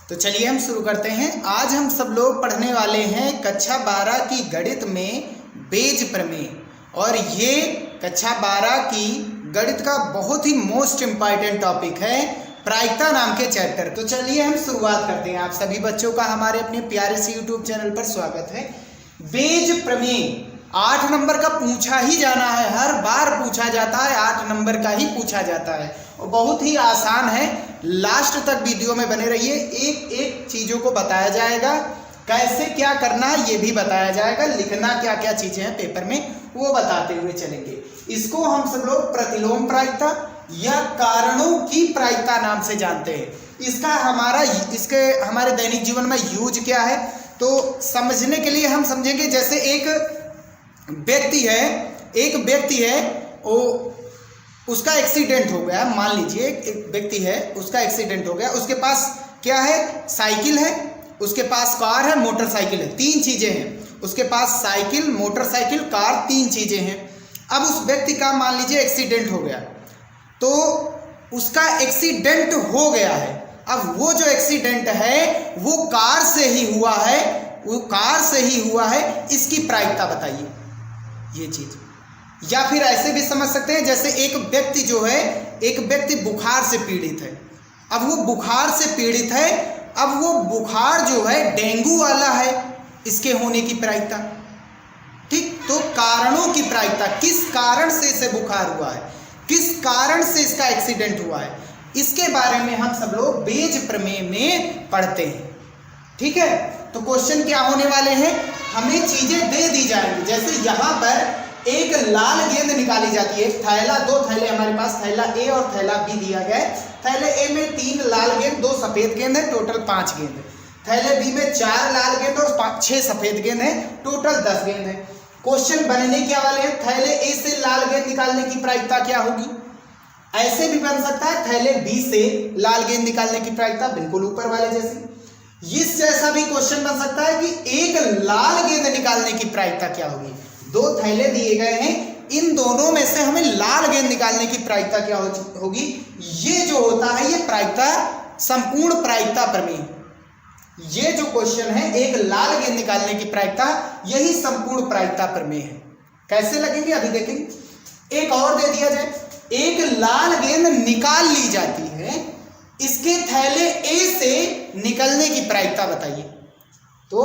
तो चलिए हम शुरू करते हैं। आज हम सब लोग पढ़ने वाले हैं कक्षा 12 की गणित में बेज प्रमेय, और ये कक्षा 12 की गणित का बहुत ही मोस्ट इम्पॉर्टेंट टॉपिक है प्रायिकता नाम के चैप्टर। तो चलिए हम शुरुआत करते हैं। आप सभी बच्चों का हमारे अपने प्यारे से यूट्यूब चैनल पर स्वागत है। बेज प्रमेय 8 नंबर का पूछा ही जाना है, हर बार पूछा जाता है, 8 नंबर का ही पूछा जाता है और बहुत ही आसान है। लास्ट तक वीडियो में बने रहिए, एक एक चीज़ों को बताया जाएगा, कैसे क्या करना है ये भी बताया जाएगा, लिखना क्या क्या चीज़ें हैं पेपर में वो बताते हुए चलेंगे। इसको हम सब लोग प्रतिलोम प्रायिकता या कारणों की प्रायिकता नाम से जानते हैं। इसका हमारे दैनिक जीवन में यूज क्या है, तो समझने के लिए हम समझेंगे। जैसे एक व्यक्ति है वो उसका एक्सीडेंट हो गया, मान लीजिए एक व्यक्ति है उसका एक्सीडेंट हो गया, उसके पास क्या है, साइकिल है, उसके पास कार है, मोटरसाइकिल है, 3 चीज़ें हैं उसके पास, साइकिल, मोटरसाइकिल, कार, 3 चीज़ें हैं। अब उस व्यक्ति का मान लीजिए एक्सीडेंट हो गया, तो उसका एक्सीडेंट हो गया है। अब वो जो एक्सीडेंट है वो कार से ही हुआ है, इसकी प्रायिकता बताइए ये चीज़। या फिर ऐसे भी समझ सकते हैं, जैसे एक व्यक्ति बुखार से पीड़ित है। अब वो बुखार से पीड़ित है, अब वो बुखार जो है डेंगू वाला है, इसके होने की प्रायिकता। ठीक, तो कारणों की प्रायिकता, किस कारण से इसे बुखार हुआ है, किस कारण से इसका एक्सीडेंट हुआ है, इसके बारे में हम सब लोग बेज प्रमेय में पढ़ते हैं। ठीक है, तो क्वेश्चन क्या होने वाले हैं, हमें चीजें दे दी जाएंगी। जैसे यहाँ पर एक लाल गेंद निकाली जाती है, थैला, 2 थैले हमारे पास, थैला ए और थैला बी दिया गया है। थैले ए में 3 लाल गेंद, 2 सफेद गेंद है, टोटल 5 गेंद है। थैले बी में 4 लाल गेंद और 6 सफेद गेंद है, टोटल 10 गेंद है। क्वेश्चन बनने क्या वाले हैं, थैले ए से लाल गेंद निकालने की प्रायिकता क्या होगी। ऐसे भी बन सकता है, थैले बी से लाल गेंद निकालने की प्रायिकता बिल्कुल ऊपर वाले जैसे। इस जैसा भी क्वेश्चन बन सकता है कि एक लाल गेंद निकालने की प्रायिकता क्या होगी। 2 थैले दिए गए हैं, इन दोनों में से हमें लाल गेंद निकालने की प्रायिकता क्या होगी। ये जो होता है ये प्रायिकता, संपूर्ण प्रायिकता प्रमेय। ये जो क्वेश्चन है, एक लाल गेंद निकालने की प्रायिकता, यही संपूर्ण प्रायिकता प्रमेय है। कैसे लगेंगे अभी देखेंगे। एक और दे दिया जाए, एक लाल गेंद निकाल ली जाती है, इसके थैले ए से निकलने की प्रायिकता बताइए। तो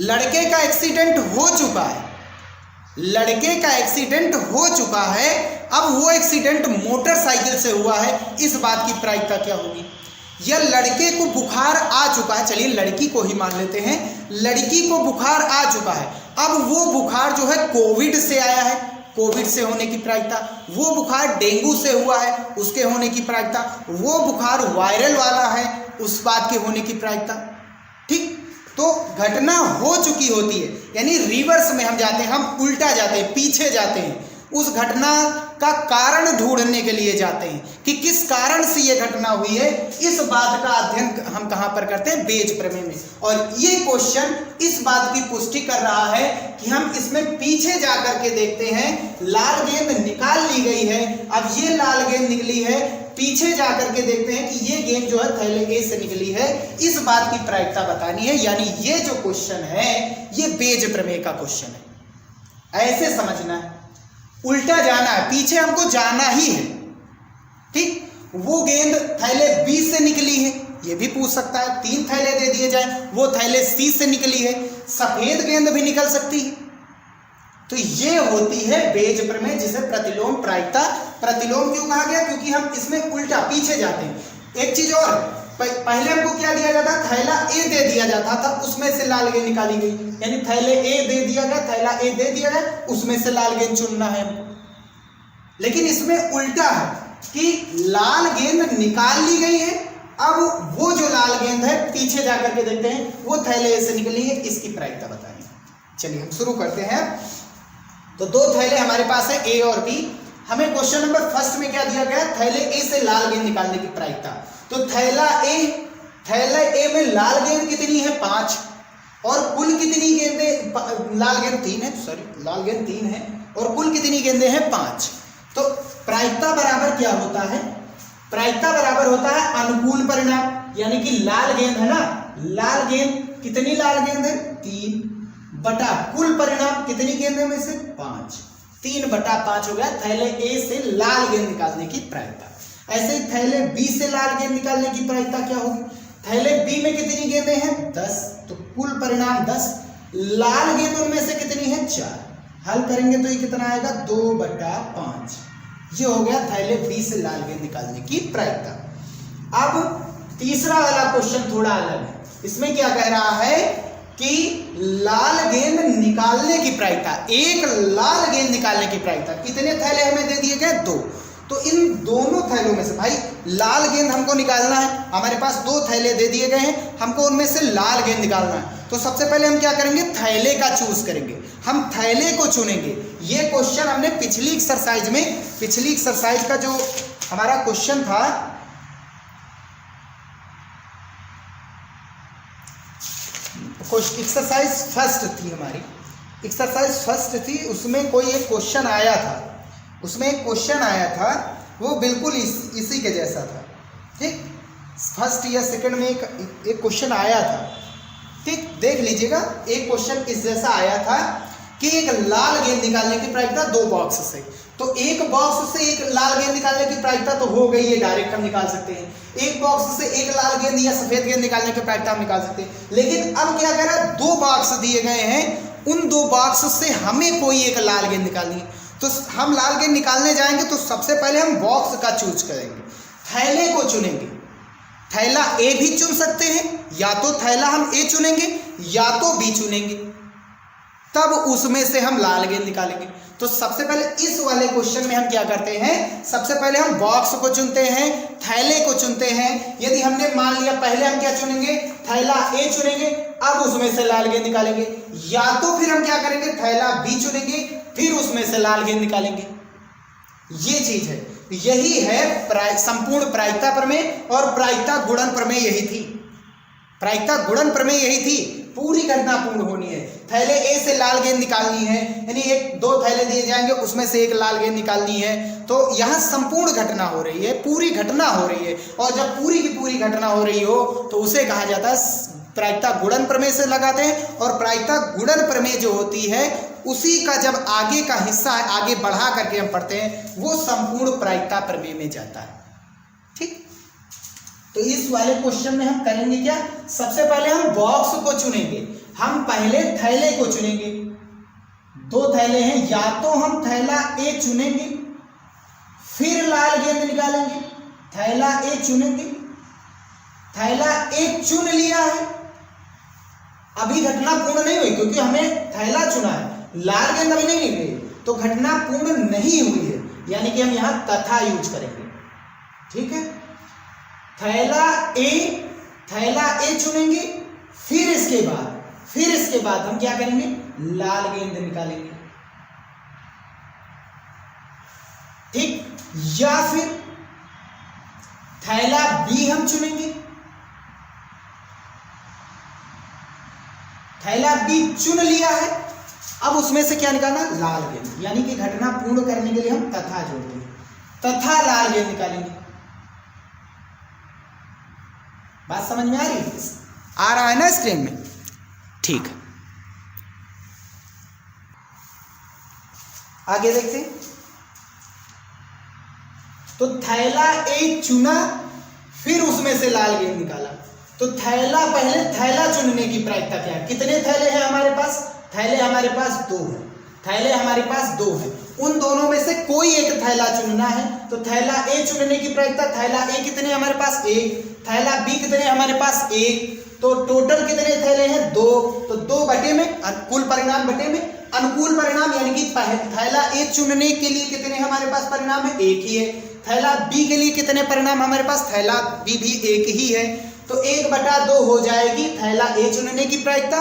लड़के का एक्सीडेंट हो चुका है, अब वो एक्सीडेंट मोटरसाइकिल से हुआ है, इस बात की प्रायिकता क्या होगी। या लड़के को बुखार आ चुका है, चलिए लड़की को ही मान लेते हैं, लड़की को बुखार आ चुका है, अब वो बुखार जो है कोविड से आया है, कोविड से होने की प्रायिकता। वो बुखार डेंगू से हुआ है, उसके होने की प्रायिकता। वो बुखार वायरल वाला है, उस बात के होने की प्रायिकता। ठीक, तो घटना हो चुकी होती है, यानी रिवर्स में हम जाते हैं, हम उल्टा जाते हैं, पीछे जाते हैं, उस घटना का कारण ढूंढने के लिए जाते हैं कि किस कारण से ये घटना हुई है। इस बात का अध्ययन हम कहाँ पर करते हैं, बेज प्रमेय में। और ये क्वेश्चन इस बात की पुष्टि कर रहा है कि हम इसमें पीछे जाकर के देखते हैं, लाल गेंद निकाल ली गई है, अब ये लाल गेंद निकली है, पीछे जाकर के देखते हैं कि ये गेंद जो है थैले ए से निकली है, इस बात की प्रायिकता बतानी है। यानी ये जो क्वेश्चन है ये बेज प्रमेय का क्वेश्चन है। ऐसे समझना है, उल्टा जाना है, पीछे हमको जाना ही है। ठीक, वो गेंद थैले बी से निकली है, ये भी पूछ सकता है, 3 थैले दे दिए जाए, वो थैले सी से निकली है, सफेद गेंद भी निकल सकती है। तो ये होती है बेज प्रमेय, जिसे प्रतिलोम प्रायिकता। प्रतिलोम क्यों कहा गया, क्योंकि हम इसमें उल्टा पीछे जाते हैं। एक चीज और, पहले हमको क्या दिया जाता, थैला ए दे दिया जाता था, उसमें से लाल गेंद निकाली गई, यानी थैले ए दे दिया गया, थैला ए दे दिया गया, उसमें से लाल गेंद चुनना है हमको। लेकिन इसमें उल्टा है कि लाल गेंद निकाल ली गई है, अब वो जो लाल गेंद है पीछे जाकर के देखते हैं, वो थैले ए से निकली है, इसकी प्रायिकता बतानी है। चलिए हम शुरू करते हैं। तो 2 थैले हमारे पास है, ए और बी। हमें क्वेश्चन नंबर फर्स्ट में क्या दिया गया, थैले ए से लाल गेंद निकालने की प्रायिकता। तो थैले ए में लाल गेंद कितनी है, 5, और कुल कितनी गेंदें, लाल गेंद 3 है, और कुल कितनी गेंदें हैं, 5। तो प्रायिकता बराबर क्या होता है, प्रायिकता बराबर होता है अनुकूल परिणाम, यानी कि लाल गेंद है ना, लाल गेंद, कितनी लाल गेंद है 3 बटा कुल परिणाम कितनी गेंद है में से 5, 3 बटा 5 हो गया थैले ए से लाल गेंद निकालने की प्रायिकता। ऐसे ही थैले बी से लाल गेंद निकालने की प्रायिकता क्या होगी, थैले बी में कितनी गेंदें हैं 10, तो कुल परिणाम 10, लाल गेंद उनमें से कितनी है 4, हल करेंगे तो ये कितना आएगा 2 बटा 5। ये हो गया थैले बी से लाल गेंद निकालने की प्रायिकता। अब तीसरा वाला क्वेश्चन थोड़ा अलग है, इसमें क्या कह रहा है कि लाल गेंद निकालने की प्रायिकता, एक लाल गेंद निकालने की प्रायिकता, कितने थैले हमें दे दिए गए 2, तो इन दोनों थैलों में से भाई लाल गेंद हमको निकालना है, हमारे पास 2 थैले दे दिए गए हैं, हमको उनमें से लाल गेंद निकालना है। तो सबसे पहले हम क्या करेंगे, थैले का चूज करेंगे, हम थैले को चुनेंगे। ये क्वेश्चन हमने पिछली एक्सरसाइज का जो हमारा क्वेश्चन था, एक्सरसाइज फर्स्ट थी हमारी, एक्सरसाइज फर्स्ट थी, उसमें कोई एक क्वेश्चन आया था, उसमें एक क्वेश्चन आया था वो बिल्कुल इसी के जैसा था, ठीक, फर्स्ट या सेकंड में एक क्वेश्चन आया था, ठीक, देख लीजिएगा, एक क्वेश्चन इस जैसा आया था कि एक लाल गेंद निकालने की प्रायिकता 2 बॉक्स से, तो एक बॉक्स से एक लाल गेंद निकालने की प्रायिकता तो हो गई है, डायरेक्ट हम निकाल सकते हैं, एक बॉक्स से एक लाल गेंद या सफेद गेंद निकालने की प्रायिकता हम निकाल सकते हैं, लेकिन अब क्या कह रहा है 2 बॉक्स दिए गए हैं, उन 2 बॉक्स से हमें कोई एक लाल गेंद निकालनी है। तो हम लाल गेंद निकालने जाएंगे तो सबसे पहले हम बॉक्स का चूज करेंगे, थैले को चुनेंगे, थैला ए भी चुन सकते हैं, या तो थैला हम ए चुनेंगे या तो बी चुनेंगे, तब उसमें से हम लाल गेंद निकालेंगे। तो सबसे पहले इस वाले क्वेश्चन में हम क्या करते हैं, सबसे पहले हम बॉक्स को चुनते हैं, थैले को चुनते हैं। यदि हमने मान लिया पहले हम क्या चुनेंगे, थैला ए चुनेंगे, अब उसमें से लाल गेंद निकालेंगे, या तो फिर हम क्या करेंगे, थैला बी चुनेंगे, फिर उसमें से लाल गेंद निकालेंगे। ये चीज है, यही है संपूर्ण प्रायिकता प्रमेय और प्रायिकता गुणन प्रमेय, यही थी प्रायिकता गुणन प्रमेय, यही थी, पूरी घटना पूर्ण होनी है। थैले ए से लाल गेंद निकालनी है, यानी 1-2 थैले दिए जाएंगे, उसमें से एक लाल गेंद निकालनी है, तो यहाँ संपूर्ण घटना हो रही है, पूरी घटना हो रही है, और जब पूरी की पूरी घटना हो रही हो तो उसे कहा जाता है प्रायिकता गुणन प्रमेय से लगाते हैं। और प्रायिकता गुणन प्रमेय जो होती है उसी का जब आगे का हिस्सा आगे बढ़ा करके हम पढ़ते हैं, वो संपूर्ण प्रायिकता प्रमेय में जाता है, ठीक। तो इस वाले क्वेश्चन में हम करेंगे क्या, सबसे पहले हम बॉक्स को चुनेंगे, हम पहले थैले को चुनेंगे, 2 थैले हैं, या तो हम थैला ए चुनेंगे फिर लाल गेंद निकालेंगे, थैला ए चुनेंगे, थैला ए चुन लिया है, अभी घटना पूर्ण नहीं हुई क्योंकि हमने थैला चुना है, लाल गेंद अभी नहीं निकली, तो घटना पूर्ण नहीं हुई है, यानी कि हम यहां तथा यूज करेंगे, ठीक है। थैला ए चुनेंगे, फिर इसके बाद हम क्या करेंगे, लाल गेंद निकालेंगे, ठीक। या फिर थैला बी हम चुनेंगे, थैला बी चुन लिया है, अब उसमें से क्या निकालना, लाल गेंद, यानी कि घटना पूर्ण करने के लिए हम तथा जोड़ते हैं, तथा लाल गेंद निकालेंगे। बात समझ में आ रही है, आ रहा है ना स्क्रीन में, ठीक। आगे देखते हैं, तो थैला ए चुना, फिर उसमें से लाल गेंद निकाला, तो थैला पहले थैला चुनने की प्रायिकता क्या है, कितने थैले हैं हमारे पास, थैले हमारे पास 2 हैं, थैले हमारे पास 2 हैं, उन दोनों में से कोई एक थैला चुनना है, तो थैला ए चुनने की प्रायिकता, थैला ए कितने हमारे पास 1, थैला बी कितने हमारे पास 1, तो टोटल कितने थैले हैं 2, तो 2 बटे में कुल परिणाम बटे में अनुकूल परिणाम, यानी कि थैला ए चुनने के लिए कितने हमारे पास परिणाम है, 1 ही है, थैला बी के लिए कितने परिणाम हमारे पास, थैला बी भी 1 ही है, तो 1/2 हो जाएगी थैला ए चुनने की प्रायिकता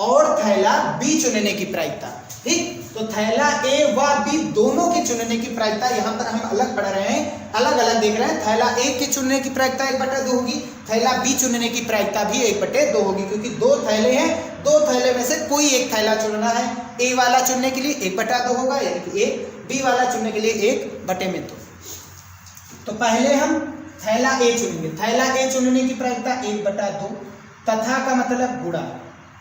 और थैला बी चुनने की प्रायिकता, ठीक। तो थैला ए व बी दोनों की चुनने की प्रायिकता यहाँ पर हम अलग पढ़ रहे हैं, अलग अलग देख रहे हैं, थैला ए की चुनने की प्रायिकता 1/2 होगी, थैला बी चुनने की प्रायिकता भी 1/2 होगी, क्योंकि 2 थैले हैं, 2 थैले में से कोई एक थैला चुनना है, ए वाला चुनने के लिए 1/2 होगा, यानी कि 1, बी वाला चुनने के लिए 1/2। तो पहले हम थैला ए चुनेंगे। थैला ए चुनने की प्रायिकता 1/2, तथा का मतलब गुणा।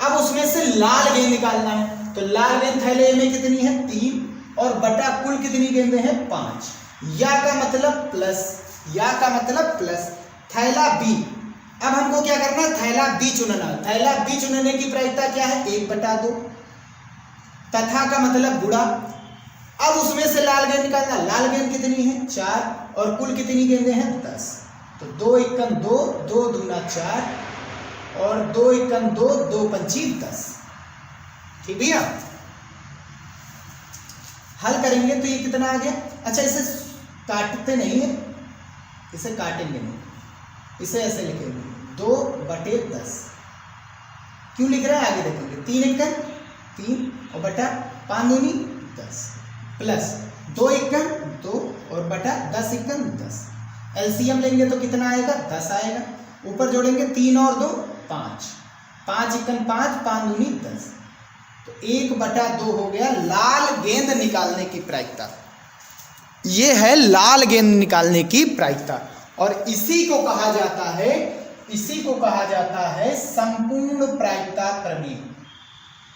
अब उसमें से लाल गेंद निकालना है, तो लाल गेंद थैले ए में कितनी है 3, और बटा कुल कितनी गेंदें हैं 5। या का मतलब प्लस, या का मतलब प्लस थैला बी। अब हमको क्या करना है, थैला बी चुनना। थैला बी चुनने की प्रायिकता क्या है 1/2, तथा का मतलब गुणा। अब उसमें से लाल गेंद निकालना। लाल गेंद कितनी है 4, और कुल कितनी गेंदें हैं 10। तो 2 एकम 2, 2 दूना 4, और 2 एकम 2, 2 पंची 10। ठीक भैया, हल करेंगे तो ये कितना आ गया। अच्छा, इसे काटते नहीं है, इसे काटेंगे नहीं, इसे ऐसे लिखेंगे 2/10। क्यों लिख रहे हैं आगे देखेंगे। 3 एकम 3 और बटा 5 दूनी 10, प्लस 2 एकम 2 और बटा 10 एकम 10। एलसीएम लेंगे तो कितना आएगा 10 आएगा। ऊपर जोड़ेंगे 3 और 2 5, 5 एकम 5, 5 दूनी 10। तो 1/2 हो गया लाल गेंद निकालने की प्रायिकता। ये है लाल गेंद निकालने की प्रायिकता, और इसी को कहा जाता है, इसी को कहा जाता है संपूर्ण प्रायिकता प्रमेय।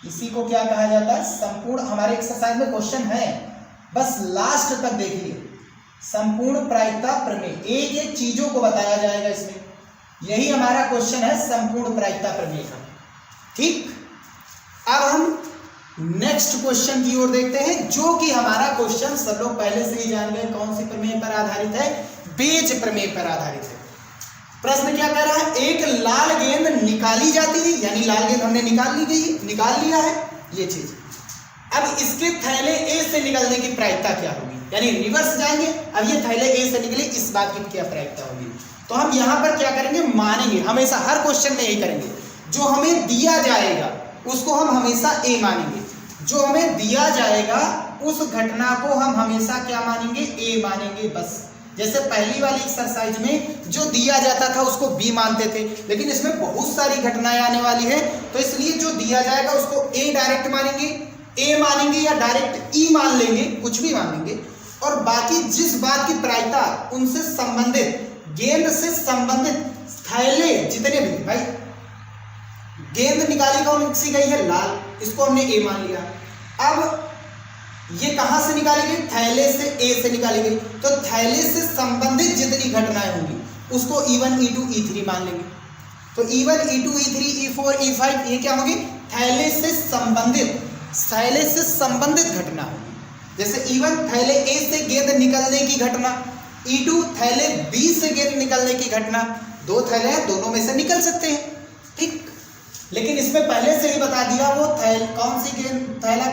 इसी को क्या कहा जाता है, संपूर्ण। हमारे एक्सरसाइज में क्वेश्चन है, बस लास्ट तक देखिए। संपूर्ण प्रायिकता प्रमेय, एक एक चीजों को बताया जाएगा इसमें। यही हमारा क्वेश्चन है संपूर्ण प्रायिकता प्रमेय का। ठीक, अब हम नेक्स्ट क्वेश्चन की ओर देखते हैं, जो कि हमारा क्वेश्चन सब लोग पहले से ही जान गए। कौन सी प्रमेय पर आधारित है, बेज प्रमेय पर आधारित है। प्रश्न क्या कह रहा है, एक लाल गेंद निकाली जाती है, यानी लाल गेंद हमने निकाल लिया है ये चीज। अब इसके थैले ए से निकलने की प्रायिकता क्या होगी, यानी रिवर्स जाएंगे। अब ये थैले ए से निकले, इस बात की क्या प्रायिकता होगी। तो हम यहां पर क्या करेंगे, मानेंगे। हमेशा हर क्वेश्चन में यही करेंगे, जो हमें दिया जाएगा उसको हम हमेशा ए मानेंगे। जो हमें दिया जाएगा उस घटना को हम हमेशा क्या मानेंगे, ए मानेंगे बस। जैसे पहली वाली एक्सरसाइज में जो दिया जाता था उसको बी मानते थे, लेकिन इसमें बहुत सारी घटनाएं आने वाली है, तो इसलिए जो दिया जाएगा उसको ए डायरेक्ट मानेंगे, ए मानेंगे, या डायरेक्ट ई मान लेंगे, कुछ भी मान लेंगे। और बाकी जिस बात की प्रायिकता उनसे संबंधित, गेंद से संबंधित थैले जितने भी, भाई गेंद निकाली कौन सी गई है, लाल, इसको हमने ए मान लिया। अब ये कहां से निकाली गई, थैले से, ए से निकाली गई। तो थैले से संबंधित जितनी घटनाएं होंगी उसको E1 E2 E3 मान लेंगे। तो E1 E2 E3 E4 E5 ये क्या होगी, थैले से संबंधित घटना होगी। जैसे E1 थैले ए से गेंद निकलने की घटना, E2 थैले बी से गेंद निकलने की घटना। दो थैले हैं, दोनों में से निकल सकते हैं। ठीक, लेकिन इसमें पहले से ही बता दिया वो कौन सी गेंद, थैला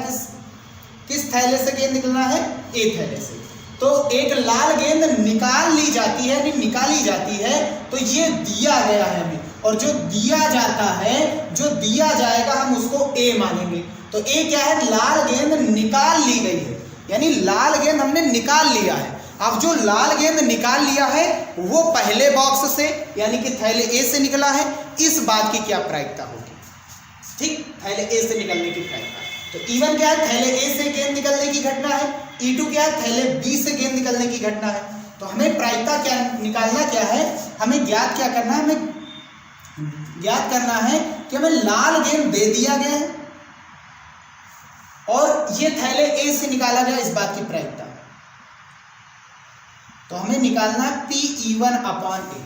किस थैले से गेंद निकलना है, ए थैले से। तो एक लाल गेंद निकाली जाती है, तो ये दिया गया है हमें, और जो दिया जाता है, जो दिया जाएगा हम उसको ए मानेंगे। तो ए क्या है, लाल गेंद निकाल ली गई है, यानी लाल गेंद हमने निकाल लिया है। अब जो लाल गेंद निकाल लिया है वो पहले बॉक्स से, यानी कि थैले ए से निकला है, इस बात की क्या प्रायिकता होगी। ठीक, थैले ए से निकलने की प्रायिकता। तो E1 क्या है, थैले ए से गेंद निकलने की घटना है। E2 क्या है, थैले बी से गेंद निकलने की घटना है। तो हमें प्रायिकता क्या निकालना क्या है, हमें ज्ञात क्या करना है, हमें ज्ञात करना है कि हमें लाल गेंद दे दिया गया है और ये थैले ए से निकाला गया, इस बात की प्रायिकता। तो हमें निकालना है P(E1)/A।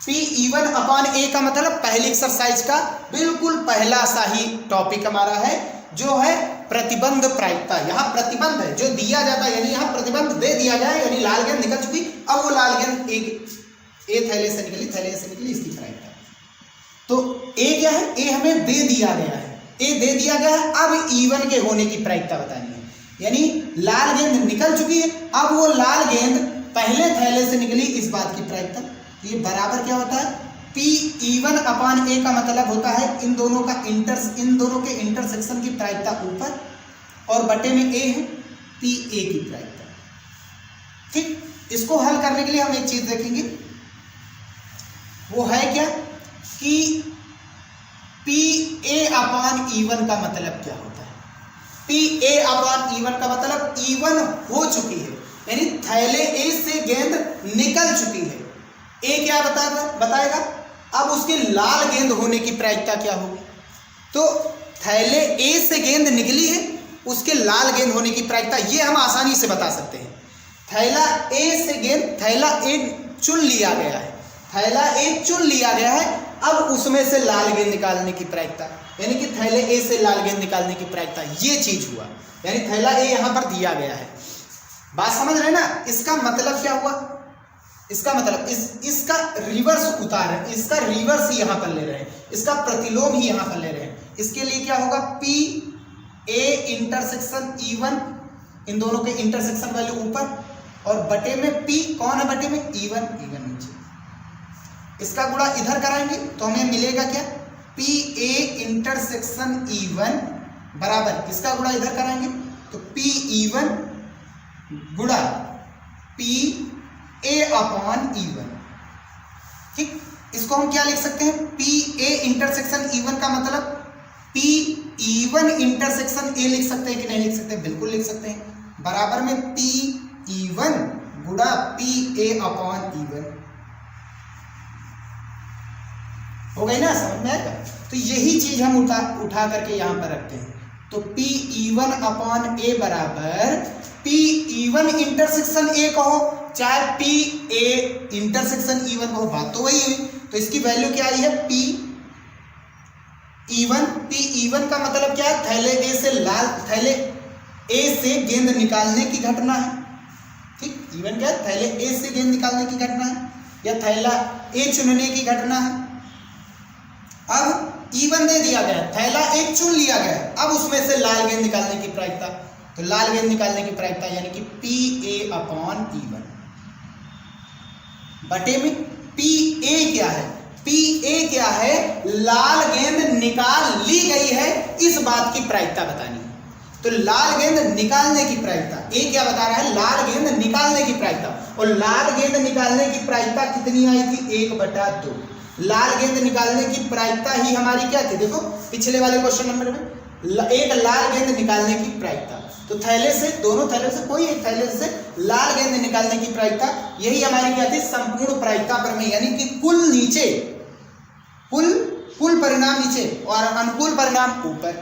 P(E1)/A का मतलब पहली एक्सरसाइज का बिल्कुल पहला सा ही टॉपिक हमारा है, जो है प्रतिबंध प्रायिकता। यहाँ प्रतिबंध है, जो दिया जाता है, यानी यहाँ प्रतिबंध दे दिया गया है, यानी लाल गेंद निकल चुकी, अब वो लाल गेंद ए थैले से निकली, थैले से निकली, इसकी प्रायिकता। तो ए क्या है, ए हमें दे दिया गया है, ए दे दिया गया है। अब E1 के होने की प्रायिकता बतानी है, यानी लाल गेंद निकल चुकी है, अब वो लाल गेंद पहले थैले से निकली, इस बात की प्रायिकता। ये बराबर क्या होता है, P(E1)/A का मतलब होता है इन दोनों के इंटरसेक्शन की प्रायिकता ऊपर, और बटे में ए है, PA की प्रायिकता। ठीक, इसको हल करने के लिए हम एक चीज देखेंगे, वो है क्या कि PA/E1 का मतलब क्या होता है। PA/E1 का मतलब E1 हो चुकी है, यानी थैले ए से गेंद निकल चुकी है। ए क्या बताएगा? अब उसके लाल गेंद होने की प्रायिकता क्या होगी? तो थैले ए से गेंद निकली है, उसके लाल गेंद होने की प्रायिकता ये हम आसानी से बता सकते हैं। थैला ए से गेंद, थैला ए चुन लिया गया है, थैला ए चुन लिया गया है, अब उसमें से लाल गेंद निकालने की प्रायिकता, यानी कि थैले ए से लाल गेंद निकालने की प्रायिकता, ये चीज हुआ। यानी थैला ए यहां पर दिया गया है। बात समझ रहे ना? इसका मतलब क्या हुआ? इसका मतलब इसका रिवर्स उतार है, इसका रिवर्स ही यहां पर ले रहे हैं, इसका प्रतिलोम ही यहां पर ले रहे हैं। इसके लिए क्या होगा? पी ए इंटरसेक्शन E1, इन दोनों के इंटरसेक्शन वैल्यू ऊपर, और बटे में पी कौन है? बटे में E1 नीचे। इसका गुणा इधर कराएंगे तो हमें मिलेगा क्या? पी ए इंटरसेक्शन E1 बराबर, इसका गुणा इधर कराएंगे तो पी E1 गुणा पी ए अपॉन E1। ठीक, इसको हम क्या लिख सकते हैं? पी ए इंटरसेक्शन E1 का मतलब पी E1 इंटरसेक्शन ए लिख सकते हैं कि नहीं लिख सकते? बिल्कुल लिख सकते हैं। बराबर में पी E1 गुणा पी ए अपॉन E1। हो गई ना? समझ में आएगा? तो यही चीज हम उठा करके यहां पर रखते हैं। तो पी E1 अपॉन ए बराबर पी E1 इंटरसेक्शन ए कहो चाहे पी ए इंटरसेक्शन E1 कहो, बात तो वही हुई। तो इसकी वैल्यू क्या आई है? पी E1 का मतलब क्या है? थैले ए से गेंद निकालने की घटना है। ठीक, E1 क्या है? थैले ए से गेंद निकालने की घटना है या थैला ए चुनने की घटना है। अब E1 दे दिया गया, थैला ए चुन लिया गया, अब उसमें से लाल गेंद निकालने की प्रायिकता, तो लाल गेंद निकालने की प्रायिकता यानी कि पी ए अपॉन E1 बटे में पी ए क्या है? पी ए क्या है? लाल गेंद निकाल ली गई है, इस बात की प्रायिकता बतानी है। तो लाल गेंद निकालने की प्रायिकता, ए क्या बता रहा है? लाल गेंद निकालने की प्रायिकता, और लाल गेंद निकालने की प्रायिकता कितनी आई थी? 1/2। लाल गेंद निकालने की प्रायिकता ही हमारी क्या थी? देखो पिछले वाले क्वेश्चन नंबर में एक लाल गेंद निकालने की प्रायिकता, तो थैले से, दोनों थैले से कोई एक थैले से लाल गेंद निकालने की प्रायिकता, यही हमारी क्या थी? संपूर्ण प्रायिकता प्रमेय, यानी कि कुल नीचे, कुल परिणाम नीचे और अनुकूल परिणाम ऊपर।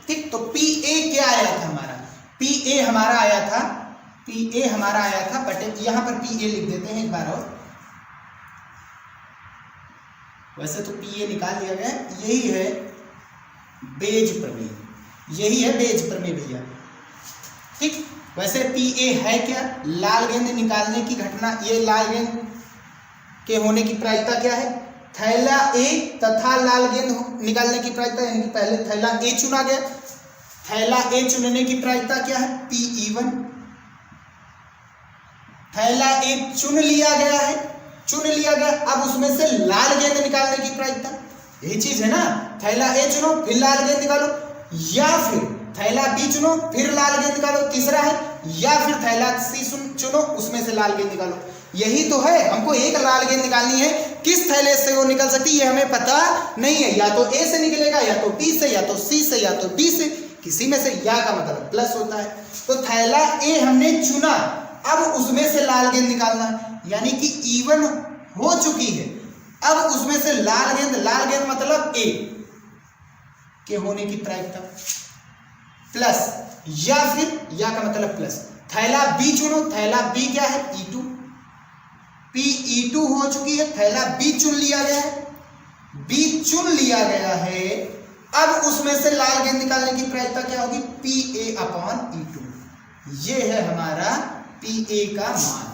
ठीक, तो पी ए क्या आया था हमारा? पी ए हमारा आया था बटे, यहां पर पी ए लिख देते हैं एक बार और, वैसे तो पी ए निकाल लिया गया। यही है बेज प्रमेय, यही है बेज प्रमेय भैया। ठीक, वैसे पी ए है क्या? लाल गेंद निकालने की घटना, ये लाल गेंद के होने की प्रायिकता क्या है? थैला ए तथा लाल गेंद निकालने की प्रायिकता, यानी कि पहले थैला ए चुना गया, थैला ए चुनने की प्रायिकता क्या है? P E1। थैला ए चुन लिया गया, अब उसमें से लाल गेंद निकालने की प्रायिकता, यही चीज है ना? थैला ए चुनो फिर लाल गेंद निकालो, या फिर थैला बी चुनो फिर लाल गेंद निकालो, तीसरा है, या फिर थैला सी चुनो उसमें से लाल गेंद निकालो। यही तो है, हमको एक लाल गेंद निकालनी है, किस थैले से वो निकल सकती है हमें पता नहीं है, या तो ए से निकलेगा, या तो बी से, या तो सी से, या तो डी से, किसी में से। या का मतलब प्लस होता है। तो थैला ए हमने चुना, अब उसमें से लाल गेंद निकालना है, यानी कि E1 हो चुकी है, अब उसमें से लाल गेंद मतलब ए के होने की प्रायिकता प्लस, या फिर या का मतलब प्लस, थैला बी चुनो, थैला बी क्या है? E2, पी E2 हो चुकी है, थैला बी चुन लिया गया है, अब उसमें से लाल गेंद निकालने की प्रायिकता क्या होगी? P A upon E2। ये है हमारा पी ए का मान,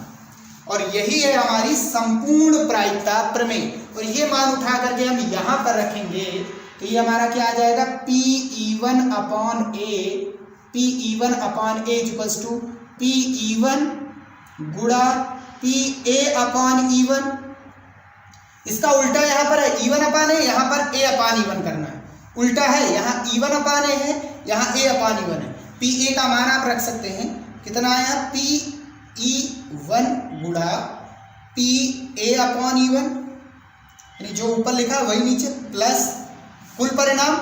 और यही है हमारी संपूर्ण प्रायिकता प्रमेय। और ये मान उठा करके हम यहां पर रखेंगे तो ये हमारा क्या आ जाएगा? P E1 upon A equals to P E1 गुणा पी ए अपॉन E1। इसका उल्टा यहां पर है, E1 अपान ए, यहां पर ए अपान E1 करना है, उल्टा है, यहाँ E1 अपान ए है, यहाँ ए अपान E1 है। पी ए का मान आप रख सकते हैं, कितना आया? पी E1 गुणा पी ए अपॉन E1, यानी जो ऊपर लिखा है वही नीचे, प्लस कुल परिणाम,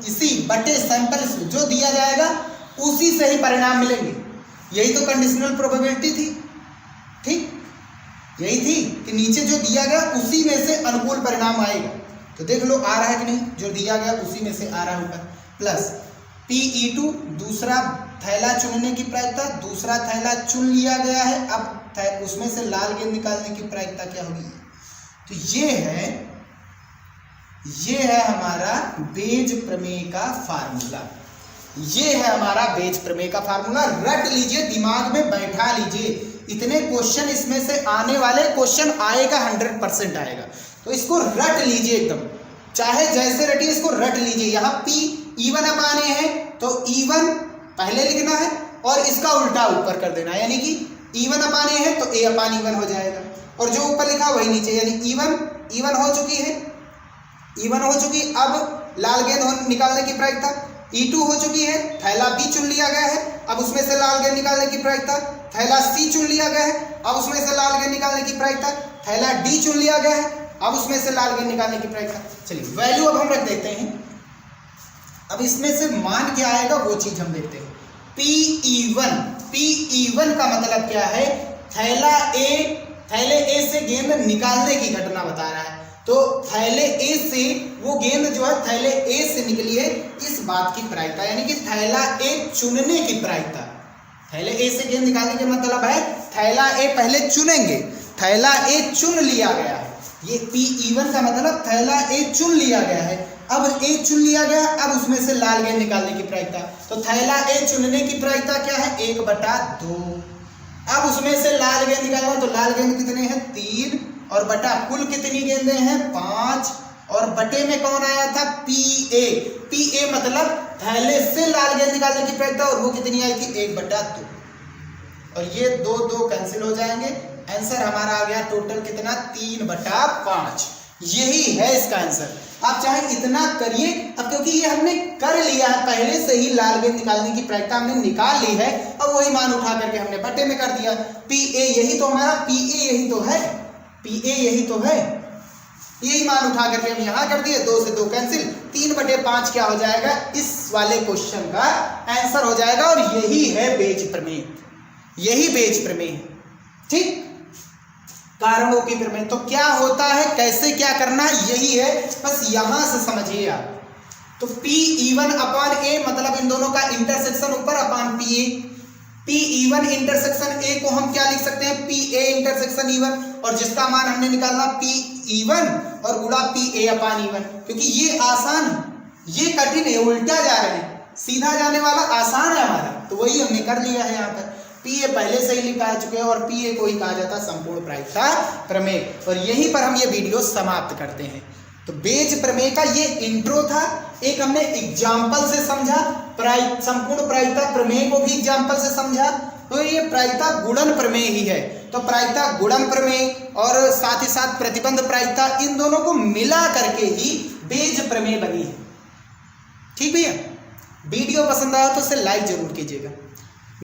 इसी बटे सैंपल जो दिया जाएगा उसी से ही परिणाम मिलेंगे। यही तो कंडीशनल प्रोबेबिलिटी थी, ठीक, यही थी कि नीचे जो दिया गया उसी में से अनुकूल परिणाम आएगा। तो देख लो आ रहा है कि नहीं, जो दिया गया उसी में से आ रहा है ऊपर। प्लस Pe2 दूसरा थैला चुनने की प्रायिकता, दूसरा थैला चुन लिया गया है, अब उसमें से लाल गेंद निकालने की प्रायिकता क्या होगी। तो ये है हमारा बेज प्रमेय का फार्मूला, ये है हमारा बेज प्रमेय का फार्मूला। रट लीजिए, दिमाग में बैठा लीजिए, इतने क्वेश्चन इसमें से आने वाले, क्वेश्चन आएगा 100% आएगा, तो इसको रट लीजिए एकदम, चाहे जैसे रटिए इसको रट लीजिए। यहाँ P(E1 अपान A) है तो E1 पहले लिखना है और इसका उल्टा ऊपर कर देना है, यानी कि E1 अपान A है तो A अपान E1 हो जाएगा, और जो ऊपर लिखा वही नीचे, यानी E1 हो चुकी है, E1 हो चुकी। अब लाल गेंद निकालने की प्रायिकता E2 हो चुकी है, थैला B चुन लिया गया है, अब उसमें से लाल गेंद निकालने की प्रायिकता थैला C चुन लिया गया है, अब उसमें से लाल गेंद निकालने की प्रायिकता थैला D चुन लिया गया है, अब उसमें से लाल गेंद निकालने की प्रायिकता। चलिए वैल्यू अब हम रख देते हैं, अब इसमें से मान क्या आएगा वो चीज हम देखते हैं। Pe1 का मतलब क्या है, थैले A से गेंद निकालने की घटना बता रहा है, तो थैले A से वो गेंद जो है थैले A से निकली है, इस बात की प्रायिकता, यानी कि थैला A चुनने की प्रायिकता। थैले A से गेंद निकालने का मतलब है थैला A पहले चुनेंगे, थैला A चुन लिया गया है, ये Pe1 का मतलब थैला A चुन लिया गया है। अब A चुन लिया गया, अब उसमें से लाल गेंद निकालने की प्रायिकता, तो थैला A चुनने की प्रायिकता क्या है, 1/2। अब उसमें से लाल गेंद निकालना, तो लाल गेंद कितने हैं, 3, और बटा कुल कितनी गेंदें हैं, 5, और बटे में कौन आया था, Pa मतलब थैले से लाल गेंद निकालने की प्रायिकता, और वो कितनी आई थी, 1/2, और ये 2 कैंसिल हो जाएंगे। आंसर हमारा आ गया टोटल कितना, 3/5। यही है इसका आंसर। आप चाहे इतना करिए, अब क्योंकि ये हमने कर लिया है पहले से ही, लाल गेंद निकालने की प्रायिकता हमने निकाल ली है, अब वही मान उठा करके हमने बटे में कर दिया। Pa यही तो हमारा, Pa यही तो है, Pa यही तो है, यही मान उठा करके हम यहाँ कर दिए, 2 से 2 कैंसिल, 3/5 क्या हो जाएगा, इस वाले क्वेश्चन का आंसर हो जाएगा। और यही है बेज प्रमेय, यही बेज प्रमेय है, ठीक, कारणों की प्रमेय। तो क्या होता है, कैसे क्या करना है, यही है, बस यहां से समझिए आप। तो Pe1 अपान A मतलब इन दोनों का इंटरसेक्शन ऊपर अपान Pa, Pe1 इंटरसेक्शन A को हम क्या लिख सकते हैं, Pa इंटरसेक्शन E1, और जिसका मान हमने निकालना Pe1 और गुणा Pa अपान E1, क्योंकि ये आसान है, ये कठिन है, उल्टा जा रहे हैं, सीधा जाने वाला आसान है हमारा, तो वही हमने कर लिया है। यहाँ पर Pa पहले से ही लिखा चुके हैं, और Pa को ही कहा जाता है संपूर्ण प्रायिकता प्रमेय, और यहीं पर हम ये वीडियो समाप्त करते हैं। तो बेज प्रमेय का ये इंट्रो था, एक हमने एग्जाम्पल से समझा, संपूर्ण प्रायिकता प्रमेय को भी एग्जाम्पल से समझा, तो ये प्रायिकता गुणन प्रमेय ही है। तो प्रायिकता गुणन प्रमेय और साथ ही साथ प्रतिबंध प्रायिकता, इन दोनों को मिला करके ही बेज प्रमेय बनी है। ठीक भैया, वीडियो पसंद आया तो उसे लाइक जरूर कीजिएगा।